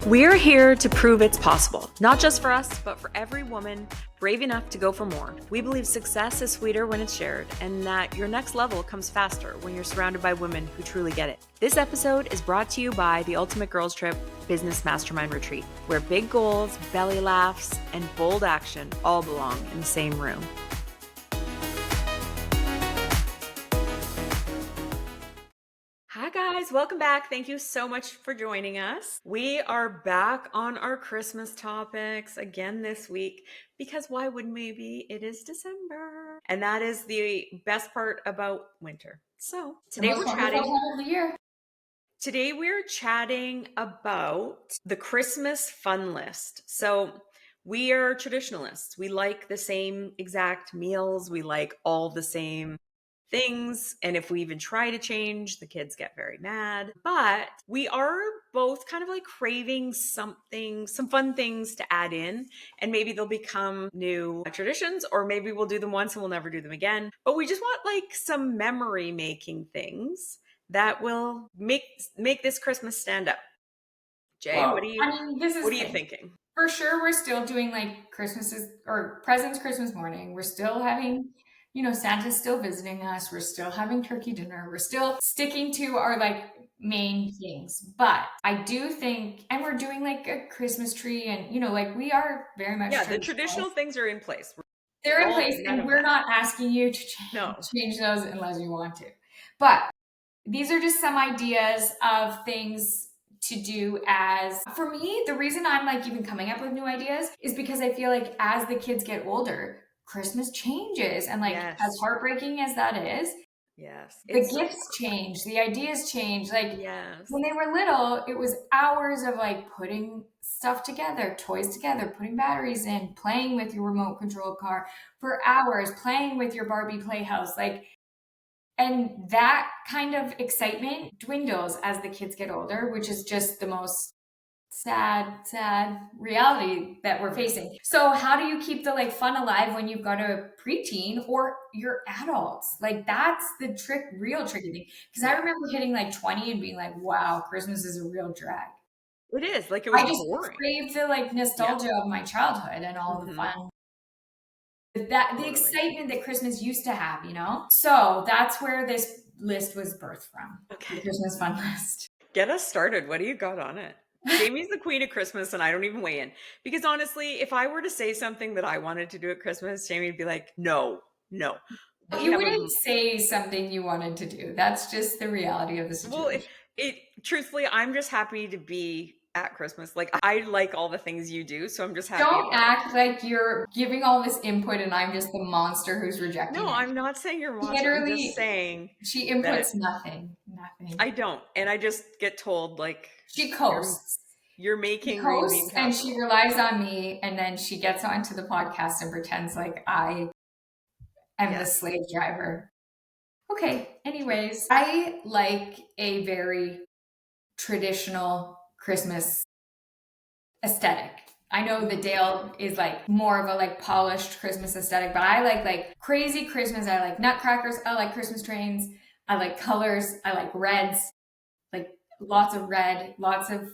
We're here to prove it's possible, not just for us, but for every woman brave enough to go for more. We believe success is sweeter when it's shared, and that your next level comes faster when you're surrounded by women who truly get it. This episode is brought to you by the Ultimate Girls Trip Business Mastermind Retreat, where big goals, belly laughs, and bold action all belong in the same room. Hi guys, welcome back. Thank you so much for joining us. We are back on our Christmas topics again this week because why wouldn't we be? It is December. And that is the best part about winter. So today we're chatting about the Christmas fun list. So we are traditionalists. We like the same exact meals. We like all the same things. And if we even try to change, the kids get very mad. But we are both kind of like craving something, some fun things to add in. And maybe they'll become new traditions, or maybe we'll do them once and we'll never do them again. But we just want like some memory making things that will make this Christmas stand out. Jay, Well, what are you thinking? For sure, we're still doing like presents Christmas morning. We're still having, Santa's still visiting us. We're still having turkey dinner. We're still sticking to our like main things. But I do think, and we're doing like a Christmas tree, and like we are very much the traditional things are in place. They're in place, and we're not asking you to change those unless you want to. But these are just some ideas of things to do. As for me, the reason I'm like even coming up with new ideas is because I feel like as the kids get older, Christmas changes, and like as heartbreaking as that is, the gifts change, the ideas change. Like when they were little, it was hours of like putting stuff together, toys together, putting batteries in, playing with your remote control car for hours, playing with your Barbie playhouse, like. And that kind of excitement dwindles as the kids get older, which is just the most sad reality that we're facing. So how do you keep the like fun alive when you've got a preteen or you're adults? Like that's the real tricky thing. Because I remember hitting like 20 and being like, wow, Christmas is a real drag. It is. Like it was boring. I just crave the like nostalgia of my childhood and all the fun. The excitement that Christmas used to have, So that's where this list was birthed from. Okay. The Christmas fun list. Get us started. What do you got on it? Jamie's the queen of Christmas, and I don't even weigh in. Because honestly, if I were to say something that I wanted to do at Christmas, Jamie would be like, no. You wouldn't say something you wanted to do. That's just the reality of the situation. Well, truthfully, I'm just happy to be at Christmas. Like I like all the things you do, so I'm just happy. Don't act like you're giving all this input and I'm just the monster who's rejecting it. No, I'm not saying you're a monster. I'm just saying she inputs nothing. I don't, and I just get told like she coasts. You're making green bean casserole. And she relies on me, and then she gets onto the podcast and pretends like I am the slave driver. Okay, anyways, I like a very traditional Christmas aesthetic. I know that Dayle is like more of a like polished Christmas aesthetic, but I like crazy Christmas. I like nutcrackers. I like Christmas trains. I like colors. I like reds, like lots of red, lots of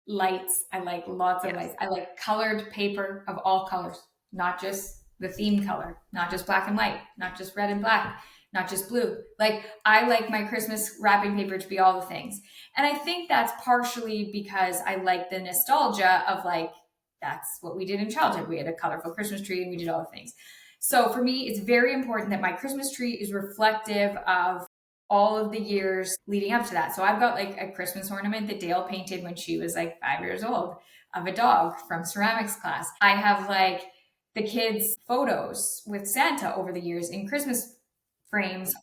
lights. I like lots of lights. I like colored paper of all colors, not just the theme color, not just black and white, not just red and black, not just blue. Like I like my Christmas wrapping paper to be all the things. And I think that's partially because I like the nostalgia of like, that's what we did in childhood. We had a colorful Christmas tree and we did all the things. So for me, it's very important that my Christmas tree is reflective of all of the years leading up to that. So I've got like a Christmas ornament that Dayle painted when she was like 5 years old of a dog from ceramics class. I have like the kids' photos with Santa over the years in Christmas frames,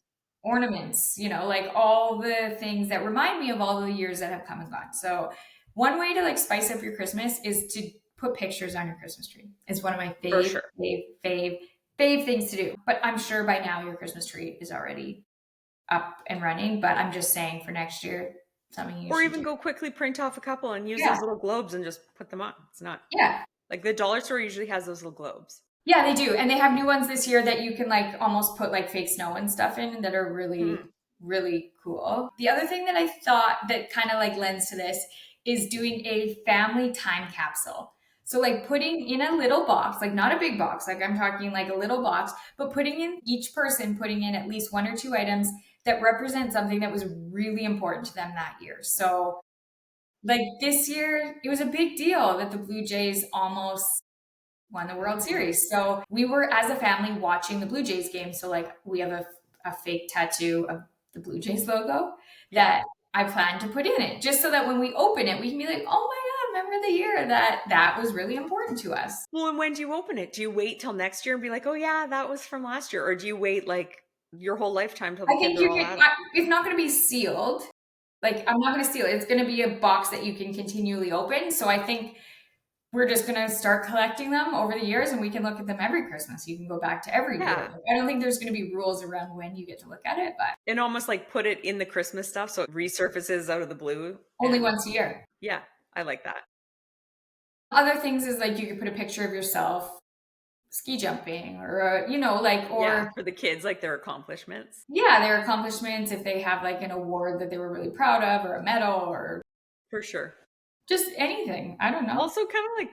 ornaments, like all the things that remind me of all the years that have come and gone. So one way to like spice up your Christmas is to put pictures on your Christmas tree. It's one of my fave things to do. But I'm sure by now your Christmas tree is already up and running, but I'm just saying for next year, something you or even go quickly print off a couple and use those little globes and just put them on. It's not like the dollar store usually has those little globes. Yeah, they do. And they have new ones this year that you can like almost put like fake snow and stuff in that are really, really cool. The other thing that I thought that kind of like lends to this is doing a family time capsule. So like putting in a little box, like not a big box, like I'm talking like a little box, but putting in each person, putting in at least one or two items that represent something that was really important to them that year. So like this year, it was a big deal that the Blue Jays almost won the World Mm. Series. So we were as a family watching the Blue Jays game. So like we have a fake tattoo of the Blue Jays logo Yeah. that I plan to put in it just so that when we open it, we can be like, oh my God, remember the year that that was really important to us. Well, and when do you open it? Do you wait till next year and be like, "Oh yeah, that was from last year," or do you wait like your whole lifetime till the I kids think are you all can, adults? it's not going to be sealed. Like I'm not going to seal it. It's going to be a box that you can continually open. So I think we're just going to start collecting them over the years and we can look at them every Christmas. You can go back to every year. Yeah. I don't think there's going to be rules around when you get to look at it, but And almost like put it in the Christmas stuff so it resurfaces out of the blue. only And once a year. yeah, I like that. Other things is like you could put a picture of yourself ski jumping or, like, Yeah, or for the kids, like their accomplishments. yeah, their accomplishments, if they have like an award that they were really proud of or a medal or For sure. just anything. I don't know. Also kind of like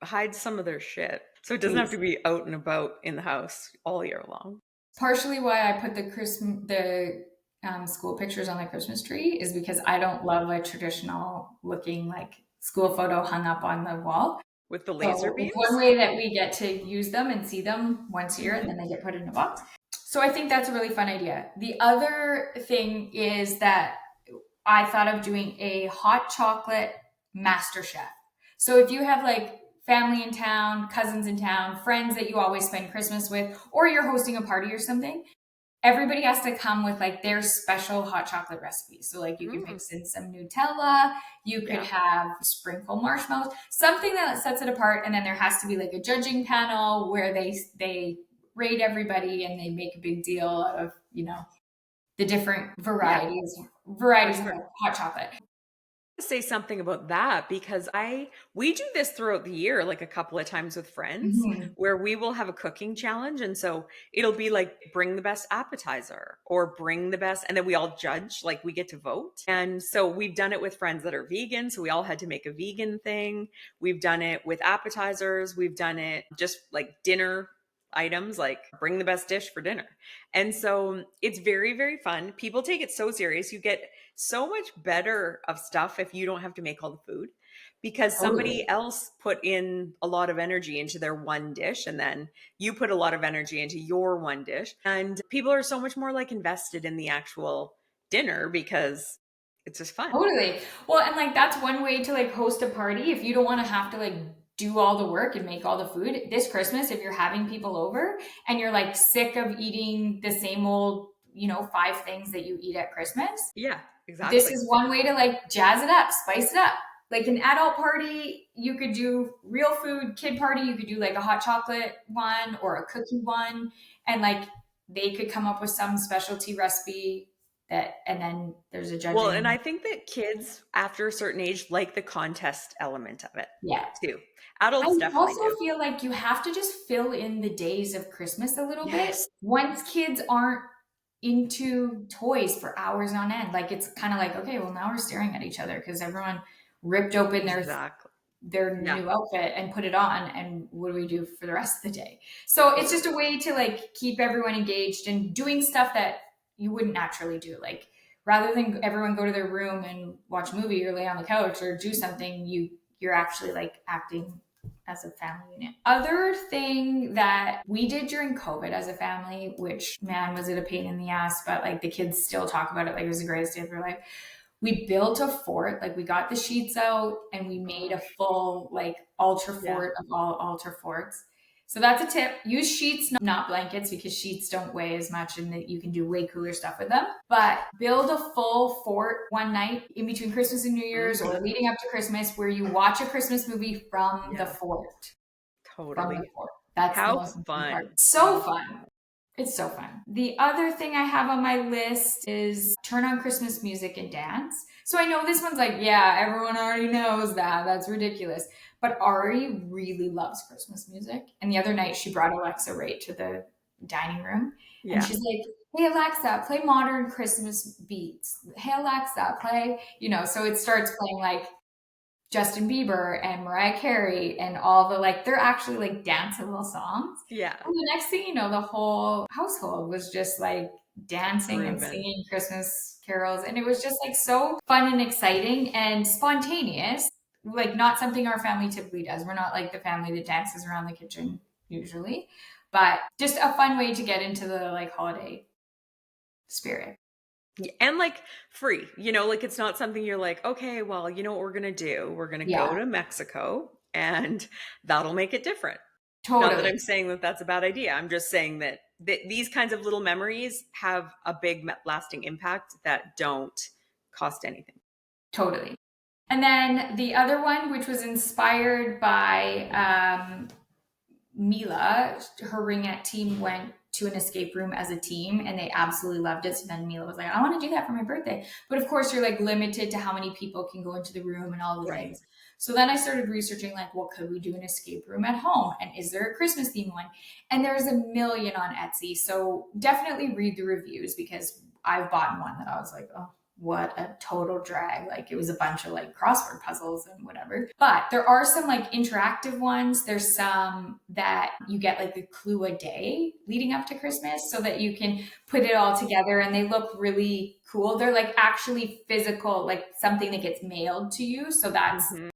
hide some of their shit. So it doesn't have Please. to be out and about in the house all year long. Partially why I put the school pictures on the Christmas tree is because I don't love a traditional looking like school photo hung up on the wall. With the laser So it's one beams? way that we get to use them and see them once a year and then they get put in a box. So I think that's a really fun idea. The other thing is that I thought of doing a hot chocolate master chef. So if you have like family in town, cousins in town, friends that you always spend Christmas with, or you're hosting a party or something, everybody has to come with like their special hot chocolate recipe. So like you can Mm, mix in some Nutella, you could yeah. have sprinkle marshmallows, something that sets it apart. And then there has to be like a judging panel where they rate everybody and they make a big deal out of, the different Yeah, for varieties of sure. hot chocolate. Say something about that because I we do this throughout the year like a couple of times with friends Mhm. where we will have a cooking challenge and so it'll be like bring the best appetizer or bring the best and then we all judge like we get to vote. And so we've done it with friends that are vegan so we all had to make a vegan thing. We've done it with appetizers, we've done it just like dinner items like bring the best dish for dinner. And so it's very very fun. People take it so serious. You get so much better of stuff if you don't have to make all the food because Totally. somebody else put in a lot of energy into their one dish and then you put a lot of energy into your one dish and people are so much more like invested in the actual dinner because it's just fun. Totally. Well, and like that's one way to like host a party if you don't want to have to like do all the work and make all the food. This Christmas, if you're having people over and you're like sick of eating the same old, five things that you eat at Christmas, Yeah, this exactly. is one way to like jazz it up, spice it up. Like an adult party, you could do real food. Kid party, you could do like a hot chocolate one or a cookie one. And like they could come up with some specialty recipe that, and then there's a Well, and judging. I think that kids after a certain age like the contest element of it Yeah. too. I Adults definitely also do. feel like you have to just fill in the days of Christmas a little bit. Yes, Once kids aren't into toys for hours on end, like it's kind of like, okay, well now we're staring at each other because everyone ripped open exactly. their Yeah, new outfit and put it on, and what do we do for the rest of the day? So it's just totally. a way to like keep everyone engaged and doing stuff that you wouldn't naturally do. Like rather than everyone go to their room and watch a movie or lay on the couch or do something, you're actually like acting as a family unit. Other thing that we did during COVID as a family, which man was it a pain in the ass, but like the kids still talk about it like it was the greatest day of their life. We built a fort, like we got the sheets out and we made a Gosh. full like altar Yeah. fort of all altar forts. So that's a tip. Use sheets, not blankets, because sheets don't weigh as much and that you can do way cooler stuff with them. But build a full fort one night in between Christmas and New Year's or Mhm. leading up to Christmas where you watch a Christmas movie from the Yeah, fort. From the totally. fort. That's the How most important part. fun. So How fun. It's so fun. The other thing I have on my list is turn on Christmas music and dance. So I know this one's like, yeah, everyone already knows that. That's ridiculous. But Ari really loves Christmas music. And the other night she brought Alexa right to the dining room and yeah. she's like, hey, Alexa, play modern Christmas beats. Hey, Alexa, play, so it starts playing like Justin Bieber and Mariah Carey and all the like, they're actually like danceable songs. Yeah. And the next thing you know, the whole household was just like dancing and Grooving. singing Christmas carols. And it was just like so fun and exciting and spontaneous, like not something our family typically does. We're not like the family that dances around the kitchen usually, but just a fun way to get into the like holiday spirit. And like free, like it's not something you're like, okay, well, you know what we're going to do? We're going to go Yeah, to Mexico and that'll make it different. Not that totally. I'm saying that that's a bad idea. I'm just saying that these kinds of little memories have a big lasting impact that don't cost anything. Totally. And then the other one, which was inspired by Mila, her ringette team went to an escape room as a team and they absolutely loved it. So then Mila was like, I want to do that for my birthday. But of course, you're like limited to how many people can go into the room and all the Right. things. So then I started researching, like, what could we do an escape room at home? And is there a Christmas theme one? And there's a million on Etsy. So definitely read the reviews because I've bought one that I was like, oh, what a total drag. Like it was a bunch of like crossword puzzles and whatever. But there are some like interactive ones. There's some that you get like a clue a day leading up to Christmas so that you can put it all together and they look really cool. They're like actually physical, like something that gets mailed to you. So that's, Hmm.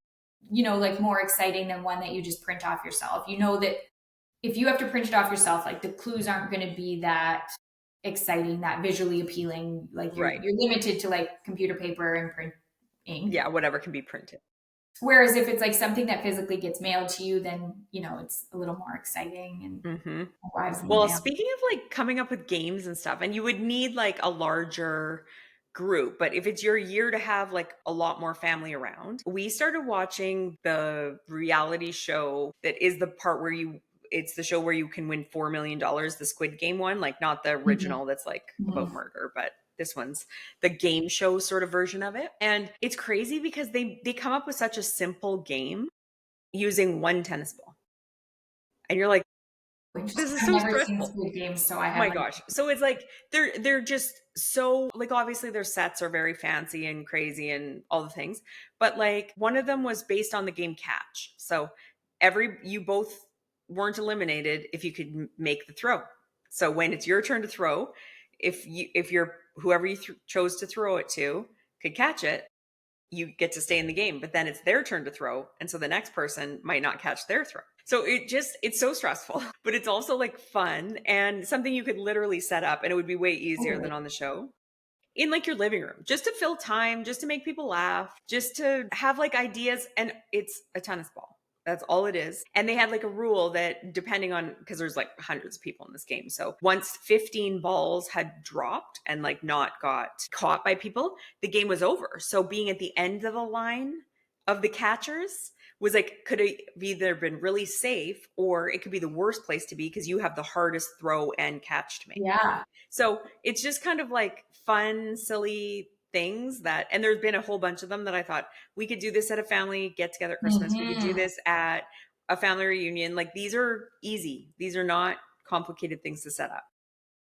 like more exciting than one that you just print off yourself. You know that if you have to print it off yourself, like the clues aren't going to be that exciting, that visually appealing. Like Right. you're limited to like computer paper and print ink. Yeah, whatever can be printed. Whereas if it's like something that physically gets mailed to you, then it's a little more exciting and Hmm. arrives in the Well, mail. speaking of like coming up with games and stuff, and you would need like a larger group, but if it's your year to have like a lot more family around, we started watching the reality show that is the part where it's the show where you can win $4 million, the Squid Game one, like not the Mhm. original that's like about Mhm. murder, but this one's the game show sort of version of it. And it's crazy because they come up with such a simple game using one tennis ball. And you're like, this Interesting. is I've so never seen stressful. Squid Games, so I My haven't. gosh. So it's like they're just so like obviously their sets are very fancy and crazy and all the things. But like one of them was based on the game Catch. So you both weren't eliminated if you could make the throw. So when it's your turn to throw, if you're whoever you chose to throw it to could catch it, you get to stay in the game, but then it's their turn to throw. And so the next person might not catch their throw. So it's so stressful, but it's also like fun and something you could literally set up and it would be way easier Totally. than on the show in like your living room, just to fill time, just to make people laugh, just to have like ideas. And it's a tennis ball. That's all it is. And they had like a rule that depending on, because there's like hundreds of people in this game. So once 15 balls had dropped and like not got caught by people, the game was over. So being at the end of the line of the catchers was like, could have either been really safe or it could be the worst place to be because you have the hardest throw and catch to make. Yeah. So it's just kind of like fun, silly things and there's been a whole bunch of them that I thought we could do this at a family get together at Christmas. We could do Hmm. this at a family reunion. Like these are easy. These are not complicated things to set up.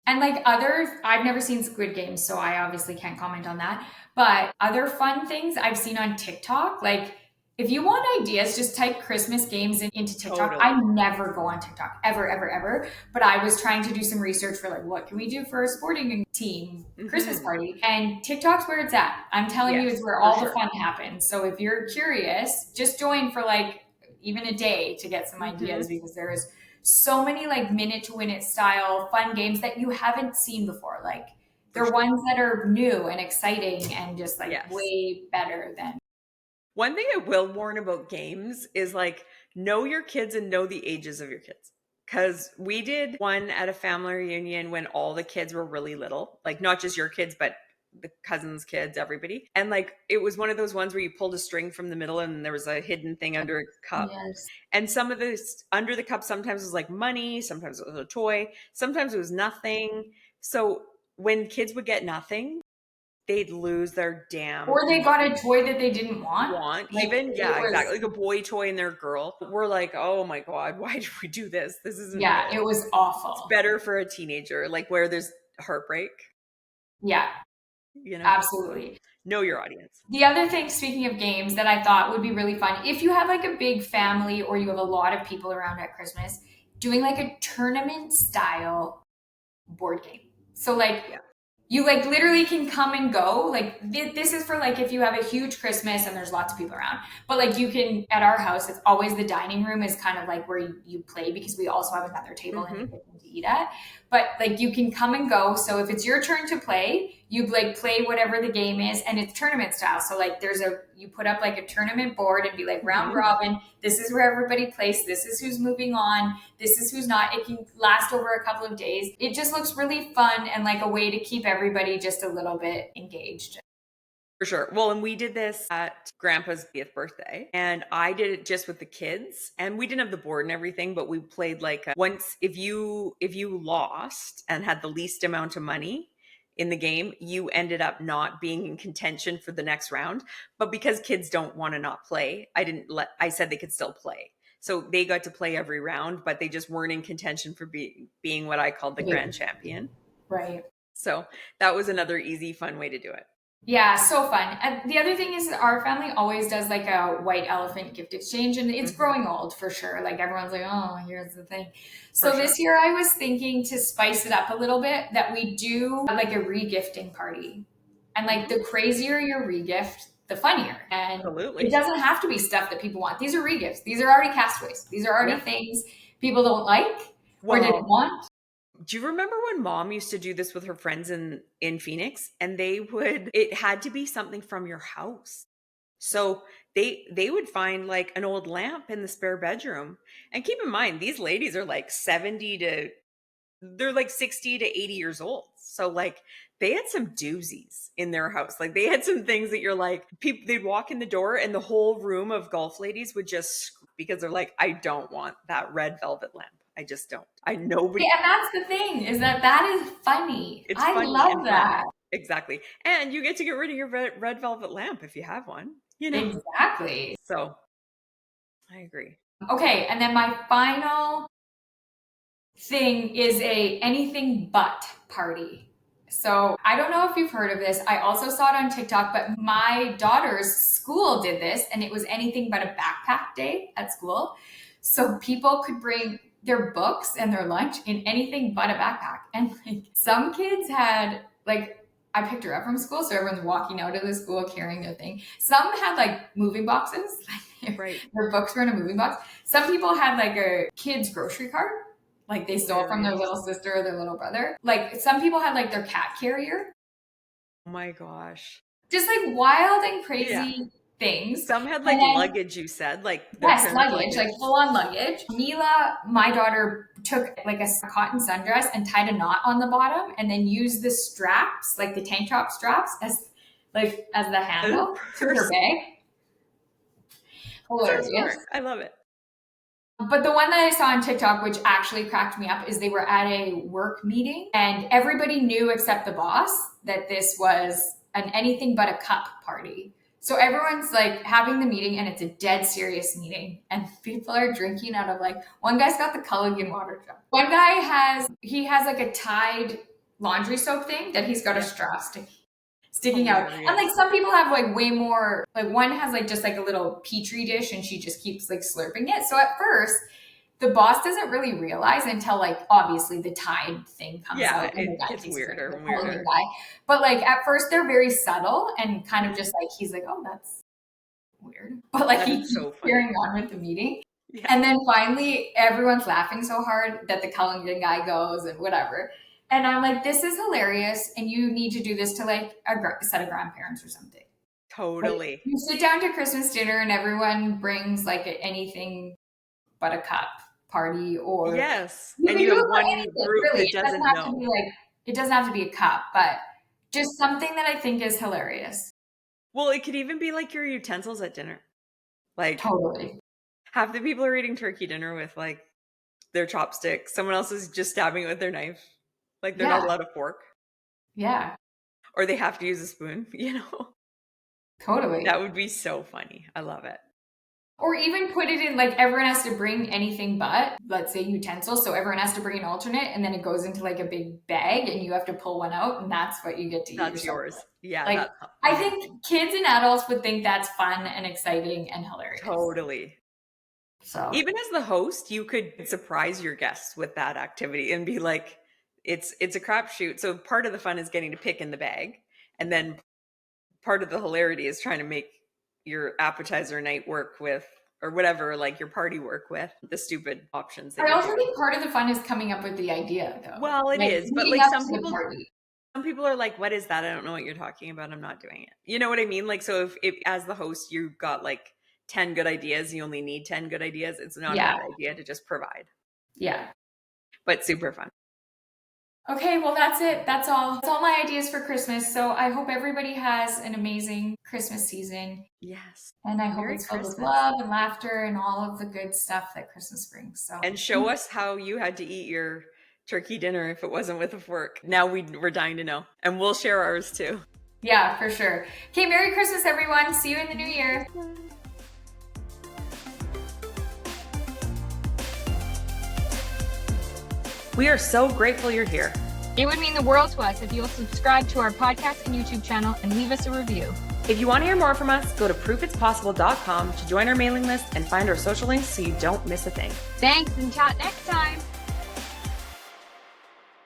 And like other, I've never seen Squid Games, so I obviously can't comment on that. But other fun things I've seen on TikTok, like if you want ideas, just type Christmas games into TikTok. Totally. I never go on TikTok ever, ever, ever. But I was trying to do some research for like what can we do for a sporting team Christmas Hmm. party, and TikTok's where it's at. I'm telling you, Yes, it's where for all the sure. fun happens. So if you're curious, just join for like even a day to get some ideas Hmm. because there is so many like minute to win it style fun games that you haven't seen before. Like For they're sure. ones that are new and exciting and just like Yes. way better than. One thing I will warn about games is like know your kids and know the ages of your kids. Because we did one at a family reunion when all the kids were really little, like not just your kids, but the cousins' kids, everybody. And like it was one of those ones where you pulled a string from the middle and there was a hidden thing under a cup. Yes. And some of this under the cup sometimes was like money, sometimes it was a toy, sometimes it was nothing. So when kids would get nothing, they'd lose their damn Or they got a toy that they didn't want. want Like even it yeah was, exactly like a boy toy and their girl we're like oh my god why did we do this isn't yeah, good. it was It's awful. better for a teenager like where there's heartbreak. Yeah. you know? Absolutely. Know your audience. The other thing, speaking of games, that I thought would be really fun, if you have like a big family or you have a lot of people around at Christmas, doing like a tournament style board game. So like Yeah. you like literally can come and go. Like this is for like if you have a huge Christmas and there's lots of people around. But like you can at our house, it's always the dining room is kind of like where you play because we also have another table in the Mhm. kitchen to eat at. But like you can come and go. So if it's your turn to play, you like play whatever the game is, and it's tournament style. So like you put up like a tournament board and be like round Mhm. robin. This is where everybody plays. This is who's moving on. This is who's not. It can last over a couple of days. It just looks really fun and like a way to keep everybody just a little bit engaged. For sure. Well, and we did this at Grandpa's 50th birthday, and I did it just with the kids, and we didn't have the board and everything, but we played like once if you lost and had the least amount of money in the game, you ended up not being in contention for the next round. But because kids don't want to not play, I said they could still play. So they got to play every round, but they just weren't in contention for being what I called the grand champion. Right. So that was another easy, fun way to do it. Yeah, so fun. And the other thing is that our family always does like a white elephant gift exchange, and it's Hmm. growing old for sure. Like everyone's like, oh, here's the thing. For So sure. this year I was thinking to spice it up a little bit that we do like a regifting party. And like the Mhm. crazier your regift, the funnier. And it Absolutely. doesn't have to be stuff that people want. These are regifts. These are already castaways. These are already Yeah. things people don't like or didn't Well, want. do you remember when mom used to do this with her friends in Phoenix, and it had to be something from your house. So they would find like an old lamp in the spare bedroom. And keep in mind these ladies are like 70 to they're like 60 to 80 years old. So like they had some doozies in their house. Like they had some things that you're like people they'd walk in the door and the whole room of golf ladies would just because they're like I don't want that red velvet lamp. I just don't. I nobody Yeah, and that's the thing is that that is funny. It's I funny and love fun. that. Exactly. And you get to get rid of your red velvet lamp if you have one. Exactly. So I agree. Okay, and then my final thing is a anything but party. So I don't know if you've heard of this. I also saw it on TikTok, but my daughter's school did this and it was anything but a backpack day at school. So people could bring their books and their lunch in anything but a backpack. And like some kids had like I picked her up from school, so everyone's walking out of the school carrying their thing. Some had like moving boxes, like Right. their books were in a moving box. Some people had like a kid's grocery cart like they stole from their Hilarious. little sister or their little brother. Like some people had like their cat carrier. Oh my gosh. Just like wild and Yeah. crazy things. Some had And like then luggage, you said, like their yes, parents' luggage, like luggage. full on luggage. Mila, my daughter, took like a cotton sundress and tied a knot on the bottom and then used the straps, like the tank top straps, as the As a handle to her person. bag. So Hilarious. smart. I love it. But the one that I saw on TikTok, which actually cracked me up, is they were at a work meeting and everybody knew except the boss that this was an anything but a cup party. So everyone's like having the meeting and it's a dead serious meeting and people are drinking out of like one guy's got the Culligan water jug. One guy has like a Tide laundry soap thing that he's got a Yeah. straw sticking out. And like Hilarious. some people have like way more, like one has like just like a little petri dish and she just keeps like slurping it. So at first, the boss doesn't really realize until like obviously the Tide thing comes Yeah, out and the it guy gets thinks it's like weirder the and Culligan weirder. guy. But like at first they're very subtle and kind of Mhm. just like he's like, oh, that's weird. But like That he is keeps so funny. carrying on with the meeting. Yeah. And then finally, everyone's laughing so hard that the Culligan guy goes and whatever. And I'm like, this is hilarious. And you need to do this to like a set of grandparents or something. Like Totally. you sit down to Christmas dinner and everyone brings like anything but a cup party, or Yes. you And can you do have it for one anything, group really. that It doesn't doesn't have to be know. like it doesn't have to be a cup, but just something that I think is hilarious. Well, it could even be like your utensils at dinner. Like Totally. half the people are eating turkey dinner with like their chopsticks. Someone else is just stabbing it with their knife. Like they're not Yeah. allowed a fork Yeah. or they have to use a spoon, you know? Totally. That would be so funny. I love it. Or even put it in, like, everyone has to bring anything but, let's say, utensils. So everyone has to bring an alternate, and then it goes into like a big bag and you have to pull one out, and that's what you get to eat That's yourself yours. with. Yeah, Like, that's I amazing. think kids and adults would think that's fun and exciting and hilarious. Totally. So Even as the host, you could surprise your guests with that activity and be like, it's a crapshoot. So part of the fun is getting to pick in the bag, and then part of the hilarity is trying to make your appetizer night work with, or whatever, like your party work with the stupid options that I you're also doing. think part of the fun is coming up with the idea, though. Well, it Like is, but leading like up to the party. some people are like, what is that? I don't know what you're talking about. I'm not doing it. You know what I mean? Like, so if as the host you've got like 10 good ideas, you only need 10 good ideas, it's not a Yeah. bad idea to just provide. Yeah. But super fun. Okay, well that's it. That's all. That's all my ideas for Christmas. So I hope everybody has an amazing Christmas season. Yes. And I hope Merry it's filled with Christmas. love and laughter and all of the good stuff that Christmas brings. So, And show us how you had to eat your turkey dinner if it wasn't with a fork. Now we're dying to know. And we'll share ours too. yeah, for sure. Okay, Merry Christmas, everyone. See you in the new year. We are so grateful you're here. It would mean the world to us if you'll subscribe to our podcast and YouTube channel and leave us a review. If you want to hear more from us, go to proofitspossible.com to join our mailing list and find our social links so you don't miss a thing. Thanks, and chat next time.